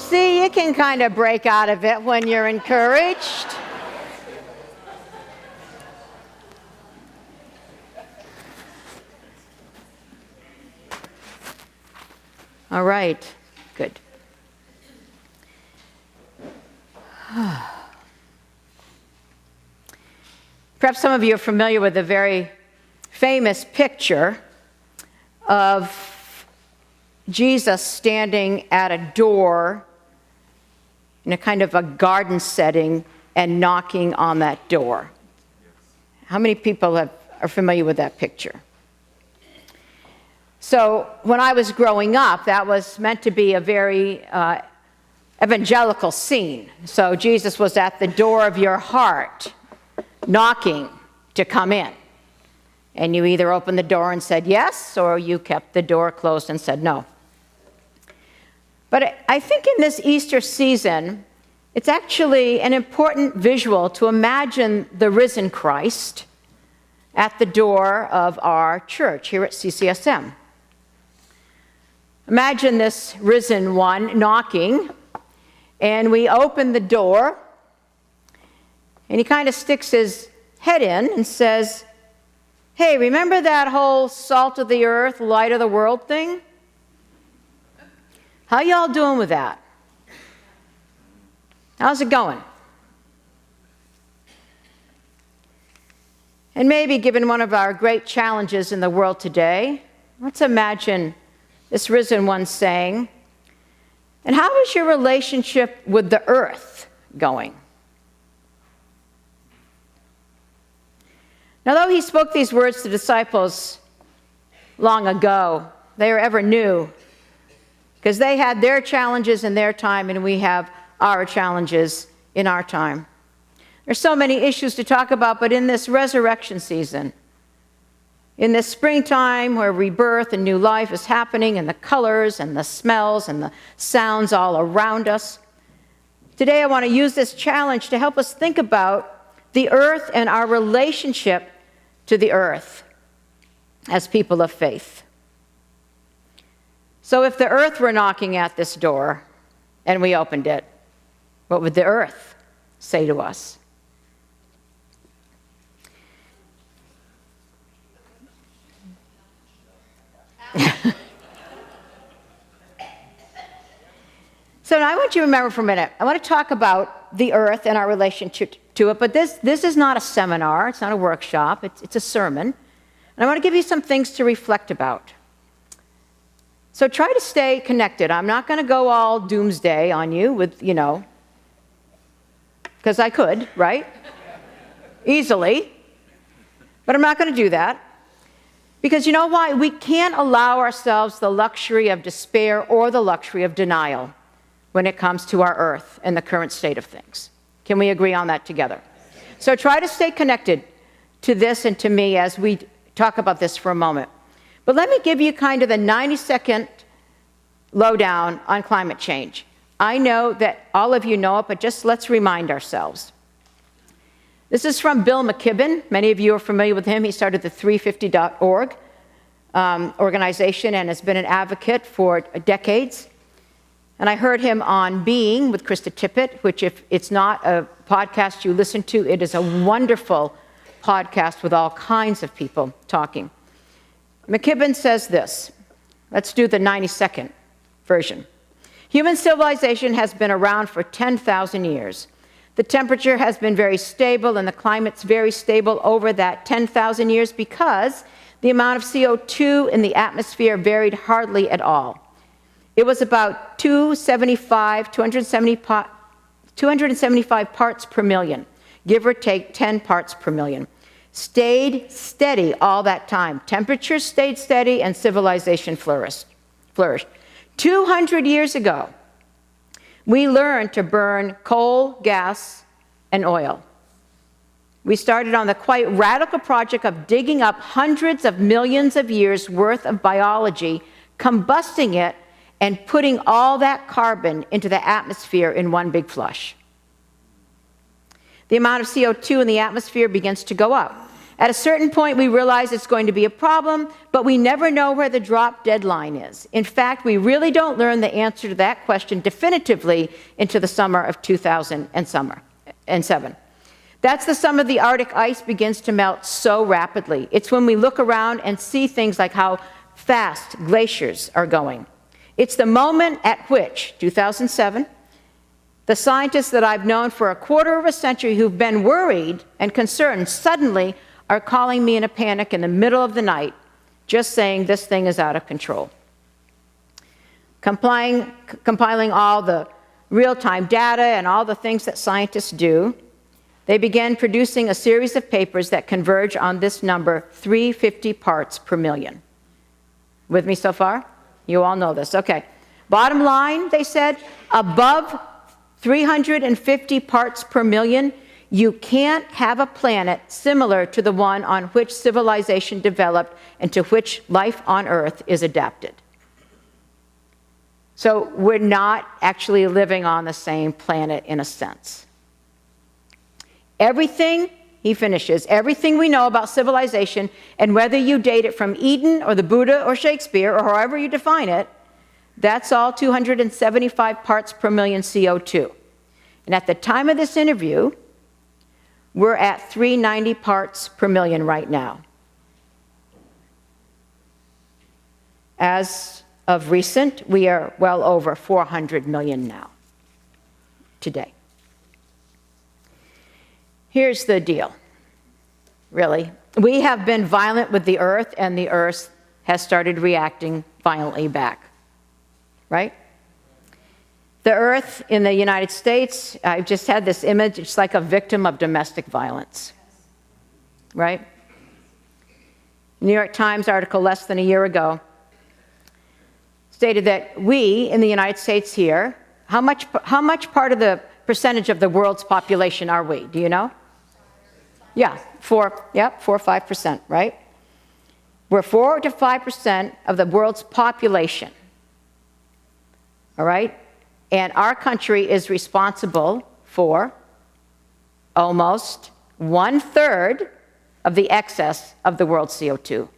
See, you can kind of break out of it when you're encouraged. All right, good. Perhaps some of you are familiar with a very famous picture of Jesus standing at a door in a kind of a garden setting and knocking on that door. How many people are familiar with that picture? So when I was growing up, that was meant to be a very evangelical scene. So Jesus was at the door of your heart, knocking to come in. And you either opened the door and said yes, or you kept the door closed and said no. But I think in this Easter season, it's actually an important visual to imagine the risen Christ at the door of our church here at CCSM. Imagine this risen one knocking, and we open the door, and he kind of sticks his head in and says, "Hey, remember that whole salt of the earth, light of the world thing? How y'all doing with that? How's it going?" And maybe given one of our great challenges in the world today, let's imagine this risen one saying, "And how is your relationship with the earth going?" Now, though he spoke these words to disciples long ago, they are ever new, because they had their challenges in their time, and we have our challenges in our time. There's so many issues to talk about, but in this resurrection season, in this springtime where rebirth and new life is happening, and the colors and the smells and the sounds all around us, today I want to use this challenge to help us think about the earth and our relationship to the earth as people of faith. So if the earth were knocking at this door and we opened it, what would the earth say to us? So now I want you to remember for a minute, I want to talk about the earth and our relationship to it, but this is not a seminar, it's not a workshop, it's a sermon. And I want to give you some things to reflect about. So try to stay connected. I'm not going to go all doomsday on you with, because I could, right? Easily. But I'm not going to do that. Because you know why? We can't allow ourselves the luxury of despair or the luxury of denial when it comes to our earth and the current state of things. Can we agree on that together? So try to stay connected to this and to me as we talk about this for a moment. But let me give you kind of the 90-second lowdown on climate change. I know that all of you know it, but just let's remind ourselves. This is from Bill McKibben. Many of you are familiar with him. He started the 350.org organization and has been an advocate for decades. And I heard him on Being with Krista Tippett, which if it's not a podcast you listen to, it is a wonderful podcast with all kinds of people talking. McKibben says this. Let's do the 90-second version. Human civilization has been around for 10,000 years. The temperature has been very stable and the climate's very stable over that 10,000 years because the amount of CO2 in the atmosphere varied hardly at all. It was about 275 parts per million, give or take 10 parts per million. Stayed steady all that time. Temperatures stayed steady and civilization flourished. 200 years ago, we learned to burn coal, gas, and oil. We started on the quite radical project of digging up hundreds of millions of years worth of biology, combusting it, and putting all that carbon into the atmosphere in one big flush. The amount of CO2 in the atmosphere begins to go up. At a certain point, we realize it's going to be a problem, but we never know where the drop deadline is. In fact, we really don't learn the answer to that question definitively into the summer of 2007. That's the summer the Arctic ice begins to melt so rapidly. It's when we look around and see things like how fast glaciers are going. It's the moment at which, 2007, the scientists that I've known for a quarter of a century who've been worried and concerned suddenly are calling me in a panic in the middle of the night, just saying this thing is out of control. Compiling all the real-time data and all the things that scientists do, they began producing a series of papers that converge on this number, 350 parts per million. With me so far? You all know this. Okay. Bottom line, they said, above 350 parts per million, you can't have a planet similar to the one on which civilization developed and to which life on Earth is adapted. So we're not actually living on the same planet in a sense. Everything, he finishes, everything we know about civilization, and whether you date it from Eden or the Buddha or Shakespeare or however you define it, that's all 275 parts per million CO2. And at the time of this interview, we're at 390 parts per million right now. As of recent, we are well over 400 million now, today. Here's the deal, really. We have been violent with the Earth, and the Earth has started reacting violently back, right? The Earth in the United States, I've just had this image, it's like a victim of domestic violence, right? New York Times article less than a year ago stated that we in the United States here, how much part of the percentage of the world's population are we? Do you know? Yeah, 4 or 5%, right? We're 4 to 5% of the world's population, all right? And our country is responsible for almost 1/3 of the excess of the world's CO2.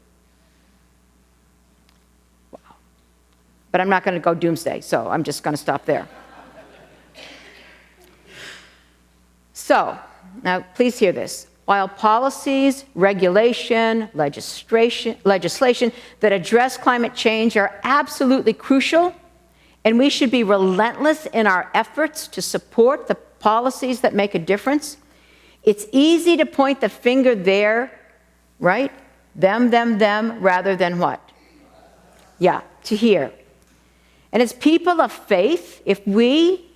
Wow. But I'm not going to go doomsday, so I'm just going to stop there. So, now please hear this. While policies, regulation, legislation that address climate change are absolutely crucial, and we should be relentless in our efforts to support the policies that make a difference, it's easy to point the finger there, right? Them, rather than what? Yeah, to here. And as people of faith, if we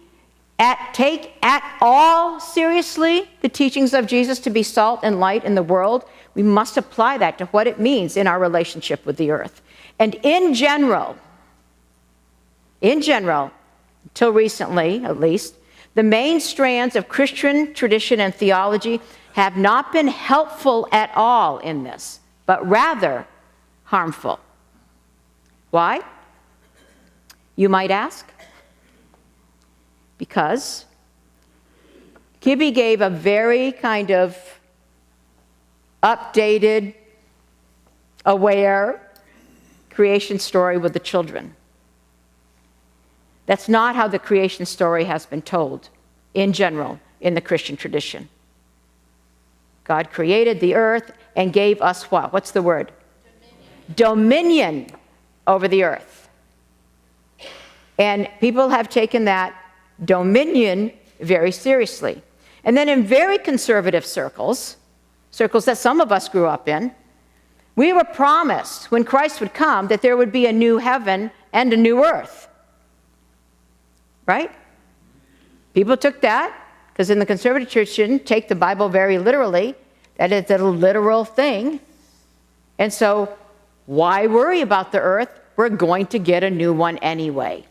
take at all seriously the teachings of Jesus to be salt and light in the world, we must apply that to what it means in our relationship with the earth. And in general, until recently at least, the main strands of Christian tradition and theology have not been helpful at all in this, but rather harmful. Why? You might ask? Because Kibbe gave a very kind of updated, aware creation story with the children. That's not how the creation story has been told, in general, in the Christian tradition. God created the earth and gave us what? What's the word? Dominion over the earth. And people have taken that dominion very seriously. And then in very conservative circles that some of us grew up in, we were promised when Christ would come that there would be a new heaven and a new earth. Right? People took that, because in the conservative tradition, take the Bible very literally. That is a literal thing. And so, why worry about the earth? We're going to get a new one anyway.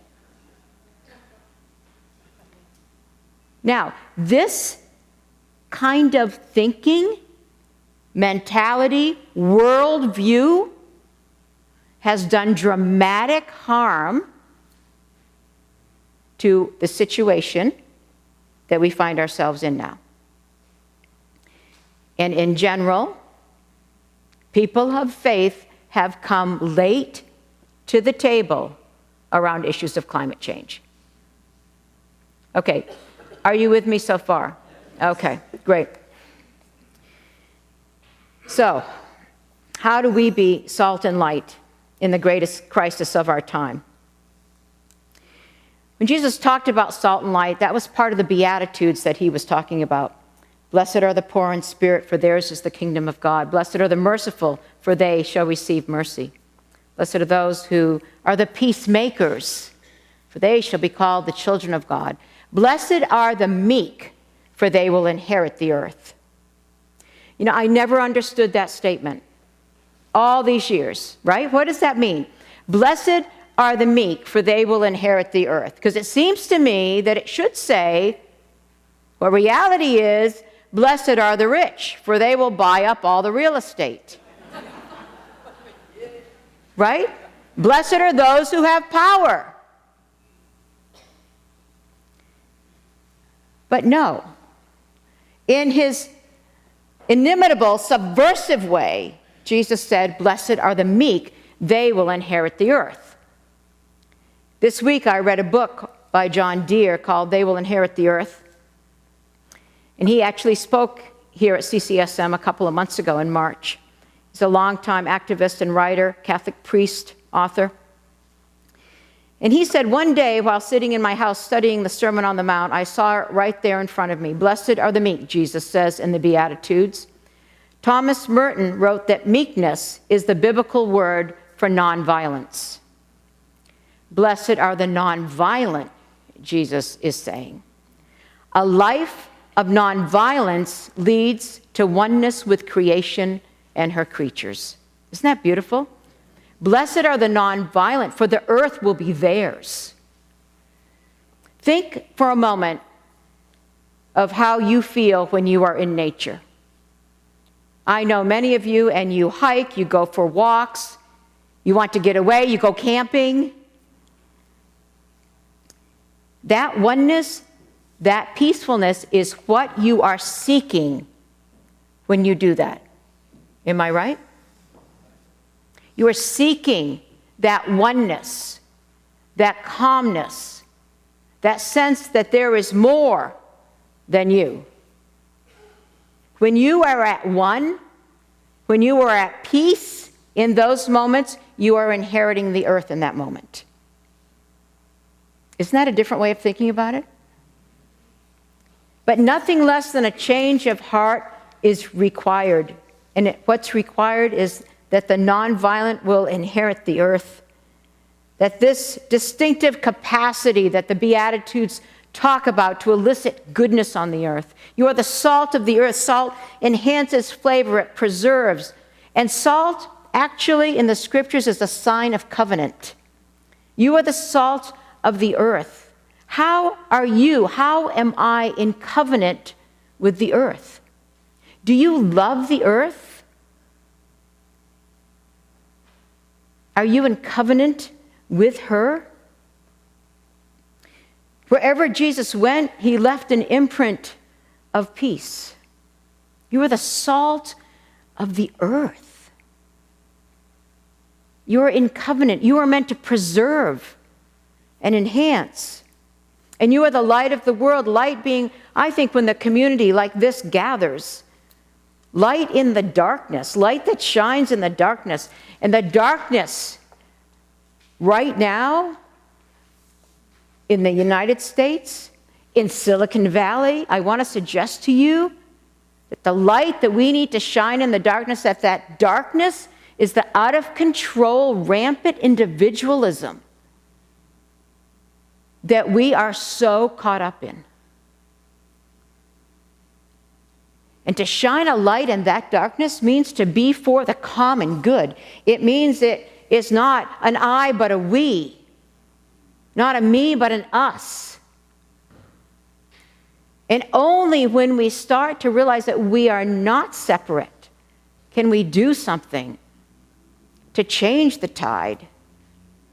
Now, this kind of thinking, mentality, worldview has done dramatic harm to the situation that we find ourselves in now. And in general, People of faith have come late to the table around issues of climate change. Okay, are you with me so far? Okay, great. So, how do we be salt and light in the greatest crisis of our time? When Jesus talked about salt and light, that was part of the Beatitudes that he was talking about. Blessed are the poor in spirit, for theirs is the kingdom of God. Blessed are the merciful, for they shall receive mercy. Blessed are those who are the peacemakers, for they shall be called the children of God. Blessed are the meek, for they will inherit the earth. You know, I never understood that statement all these years, right? What does that mean? Blessed are the meek, for they will inherit the earth. Because it seems to me that it should say, well, reality is, blessed are the rich, for they will buy up all the real estate. Right? Blessed are those who have power. But no, in his inimitable, subversive way, Jesus said, blessed are the meek, they will inherit the earth. This week I read a book by John Deere called They Will Inherit the Earth. And he actually spoke here at CCSM a couple of months ago in March. He's a longtime activist and writer, Catholic priest, author. And he said, one day while sitting in my house studying the Sermon on the Mount, I saw it right there in front of me. Blessed are the meek, Jesus says in the Beatitudes. Thomas Merton wrote that meekness is the biblical word for nonviolence. Blessed are the nonviolent, Jesus is saying. A life of nonviolence leads to oneness with creation and her creatures. Isn't that beautiful? Blessed are the nonviolent, for the earth will be theirs. Think for a moment of how you feel when you are in nature. I know many of you, and you hike, you go for walks, you want to get away, you go camping. That oneness, that peacefulness is what you are seeking when you do that. Am I right? You are seeking that oneness, that calmness, that sense that there is more than you. When you are at one, when you are at peace in those moments, you are inheriting the earth in that moment. Isn't that a different way of thinking about it? But nothing less than a change of heart is required. And what's required is that the nonviolent will inherit the earth. That this distinctive capacity that the Beatitudes talk about to elicit goodness on the earth. You are the salt of the earth. Salt enhances flavor, it preserves. And salt, actually, in the scriptures, is a sign of covenant. You are the salt of the earth. How are you, how am I in covenant with the earth? Do you love the earth? Are you in covenant with her? Wherever Jesus went, he left an imprint of peace. You are the salt of the earth. You are in covenant. You are meant to preserve and enhance. And you are the light of the world, light being, I think, when the community like this gathers, light in the darkness, light that shines in the darkness. And the darkness right now in the United States, in Silicon Valley, I want to suggest to you that the light that we need to shine in the darkness, that darkness is the out of control, rampant individualism that we are so caught up in. And to shine a light in that darkness means to be for the common good. It means it is not an I, but a we. Not a me, but an us. And only when we start to realize that we are not separate can we do something to change the tide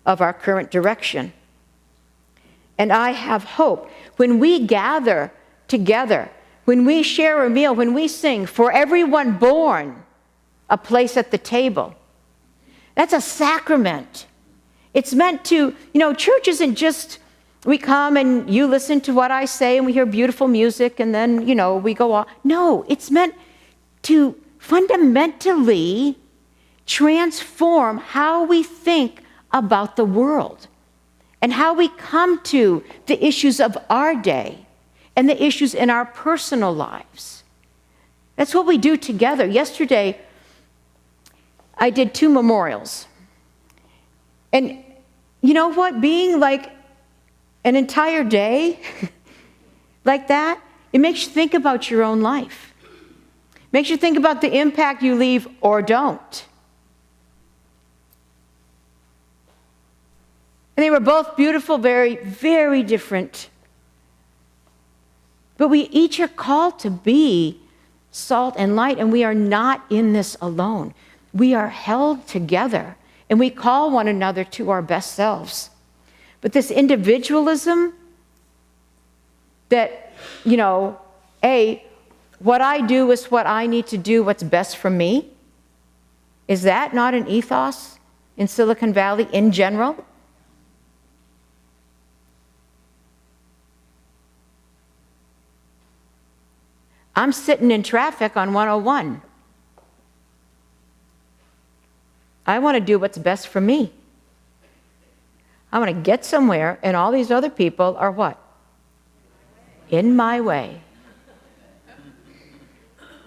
of our current direction. And I have hope. When we gather together, when we share a meal, when we sing, for everyone born a place at the table. That's a sacrament. It's meant to, church isn't just we come and you listen to what I say and we hear beautiful music and then, we go on. No, it's meant to fundamentally transform how we think about the world and how we come to the issues of our day and the issues in our personal lives. That's what we do together. Yesterday, I did 2 memorials. And you know what? Being like an entire day like that, it makes you think about your own life. It makes you think about the impact you leave or don't. And they were both beautiful, very, very different. But we each are called to be salt and light, and we are not in this alone. We are held together, and we call one another to our best selves. But this individualism that, what I do is what I need to do, what's best for me, is that not an ethos in Silicon Valley in general? I'm sitting in traffic on 101. I want to do what's best for me. I want to get somewhere, and all these other people are what? In my way.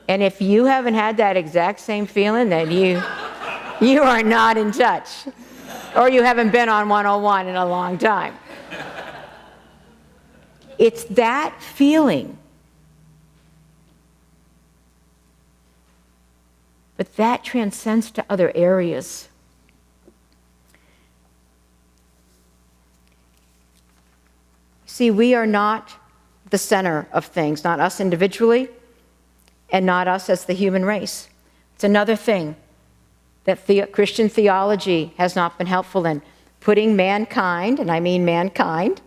And if you haven't had that exact same feeling, then you are not in touch. Or you haven't been on 101 in a long time. It's that feeling. But that transcends to other areas. See, we are not the center of things, not us individually, and not us as the human race. It's another thing that Christian theology has not been helpful in, putting mankind, and I mean mankind,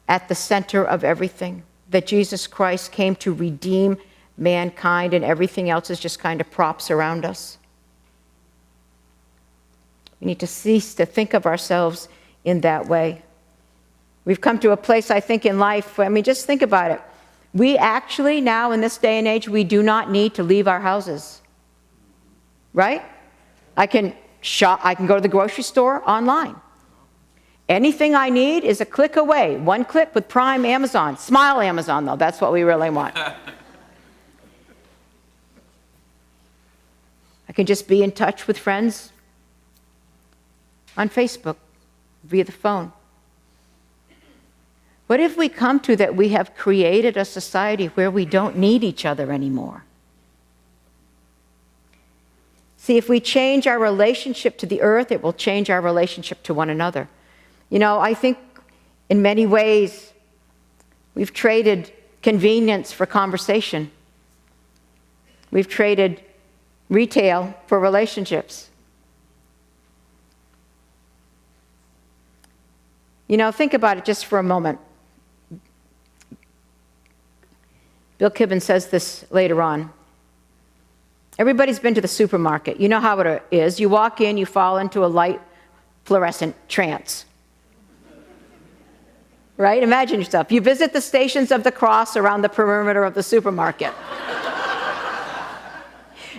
at the center of everything, that Jesus Christ came to redeem mankind and everything else is just kind of props around us. We need to cease to think of ourselves in that way. We've come to a place, I think, in life, just think about it. We actually now, in this day and age, we do not need to leave our houses. Right? I can shop, I can go to the grocery store online. Anything I need is a click away. One click with Prime Amazon. Smile Amazon, though. That's what we really want. I can just be in touch with friends on Facebook, via the phone. What if we come to that we have created a society where we don't need each other anymore? See, if we change our relationship to the earth, it will change our relationship to one another. I think in many ways we've traded convenience for conversation. We've traded retail for relationships. Think about it just for a moment. Bill Kibben says this later on. Everybody's been to the supermarket. You know how it is. You walk in, you fall into a light fluorescent trance. Right? Imagine yourself. You visit the stations of the cross around the perimeter of the supermarket.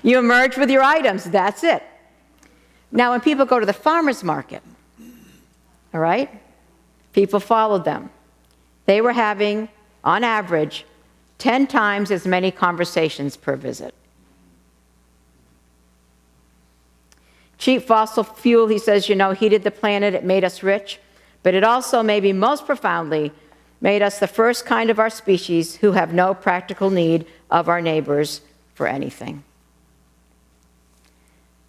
You emerge with your items. That's it. Now, when people go to the farmer's market, all right, people followed them. They were having, on average, 10 times as many conversations per visit. Cheap fossil fuel, he says, heated the planet, it made us rich, but it also, maybe most profoundly, made us the first kind of our species who have no practical need of our neighbors for anything.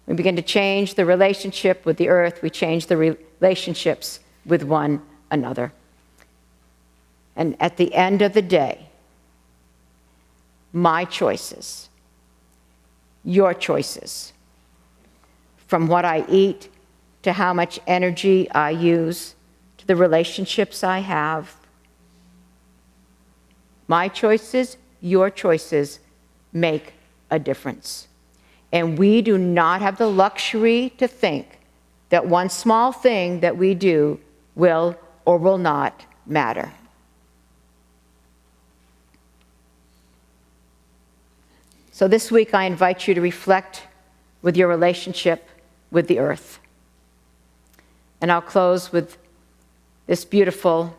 We begin to change the relationship with the earth, we change the relationships with one another. And at the end of the day, my choices, your choices, from what I eat to how much energy I use to the relationships I have, my choices, your choices make a difference. And we do not have the luxury to think that one small thing that we do will or will not matter. So this week I invite you to reflect with your relationship with the earth. And I'll close with this beautiful,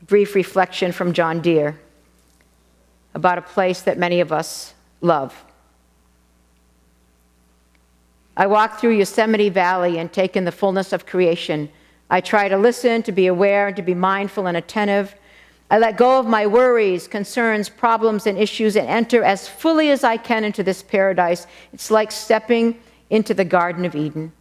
brief reflection from John Deere about a place that many of us love. I walk through Yosemite Valley and take in the fullness of creation. I try to listen, to be aware, and to be mindful and attentive. I let go of my worries, concerns, problems, and issues and enter as fully as I can into this paradise. It's like stepping into the Garden of Eden.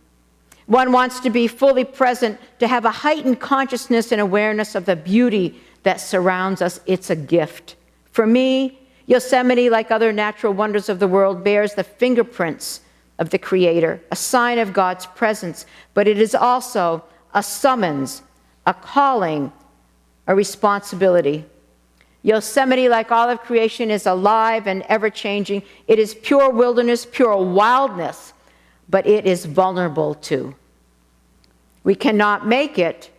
One wants to be fully present, to have a heightened consciousness and awareness of the beauty that surrounds us. It's a gift. For me, Yosemite, like other natural wonders of the world, bears the fingerprints of the Creator, a sign of God's presence, but it is also a summons, a calling, a responsibility. Yosemite, like all of creation, is alive and ever-changing. It is pure wilderness, pure wildness, but it is vulnerable too. We cannot make it,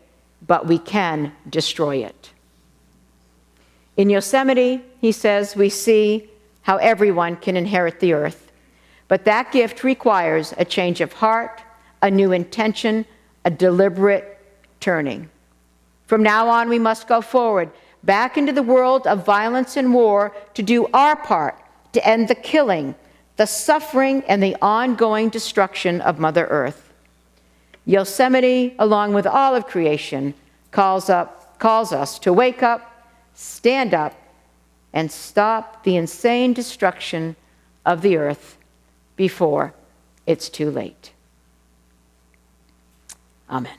but we can destroy it. In Yosemite, he says, we see how everyone can inherit the earth. But that gift requires a change of heart, a new intention, a deliberate turning. From now on, we must go forward, back into the world of violence and war, to do our part to end the killing, the suffering, and the ongoing destruction of Mother Earth. Yosemite, along with all of creation, calls us to wake up, stand up, and stop the insane destruction of the earth before it's too late. Amen.